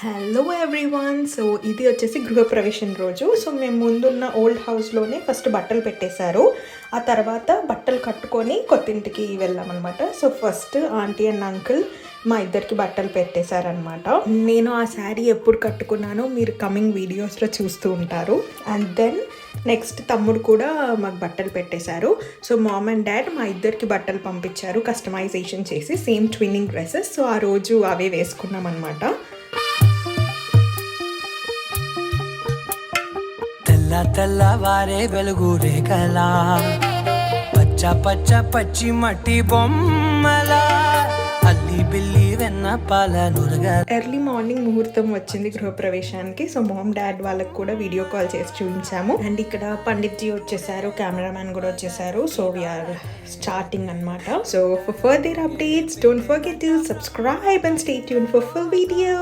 Hello everyone. So ఇది వచ్చేసి గృహప్రవేశం రోజు. సో మేము ముందున్న ఓల్డ్ హౌస్లోనే ఫస్ట్ బట్టలు పెట్టేశారు. ఆ తర్వాత బట్టలు కట్టుకొని కొత్త ఇంటికి వెళ్ళామన్నమాట. So first aunty and uncle మా ఇద్దరికి బట్టలు పెట్టేశారనమాట. నేను ఆ శారీ ఎప్పుడు కట్టుకున్నానో మీరు కమింగ్ వీడియోస్లో చూస్తూ ఉంటారు. అండ్ దెన్ నెక్స్ట్ తమ్ముడు కూడా మాకు బట్టలు పెట్టేశారు. సో మామ్ అండ్ డాడ్ మా ఇద్దరికి బట్టలు పంపించారు కస్టమైజేషన్ చేసి, సేమ్ ట్విన్నింగ్ డ్రెస్సెస్. సో ఆ రోజు అవే వేసుకున్నాం అనమాట. తెల్లవారే వెలుగు రేఖలా పచ్చ పచ్చ పచ్చి మట్టి బొమ్మలా అల్లి బిల్లి వెన్న పాల నురగా. ఎర్లీ మార్నింగ్ ముహూర్తం వచ్చింది గృహప్రవేశానికి. సో మామ్ డాడ్ వాళ్ళకి కూడా వీడియో కాల్ చేసి చూపించాము. అండ్ ఇక్కడ పండిత్ జీ వచ్చేసారు, కెమెరామ్యాన్ కూడా వచ్చేసారు. సో వీఆర్ స్టార్టింగ్ అనమాట. So for further updates don't forget to subscribe and stay tune for full video.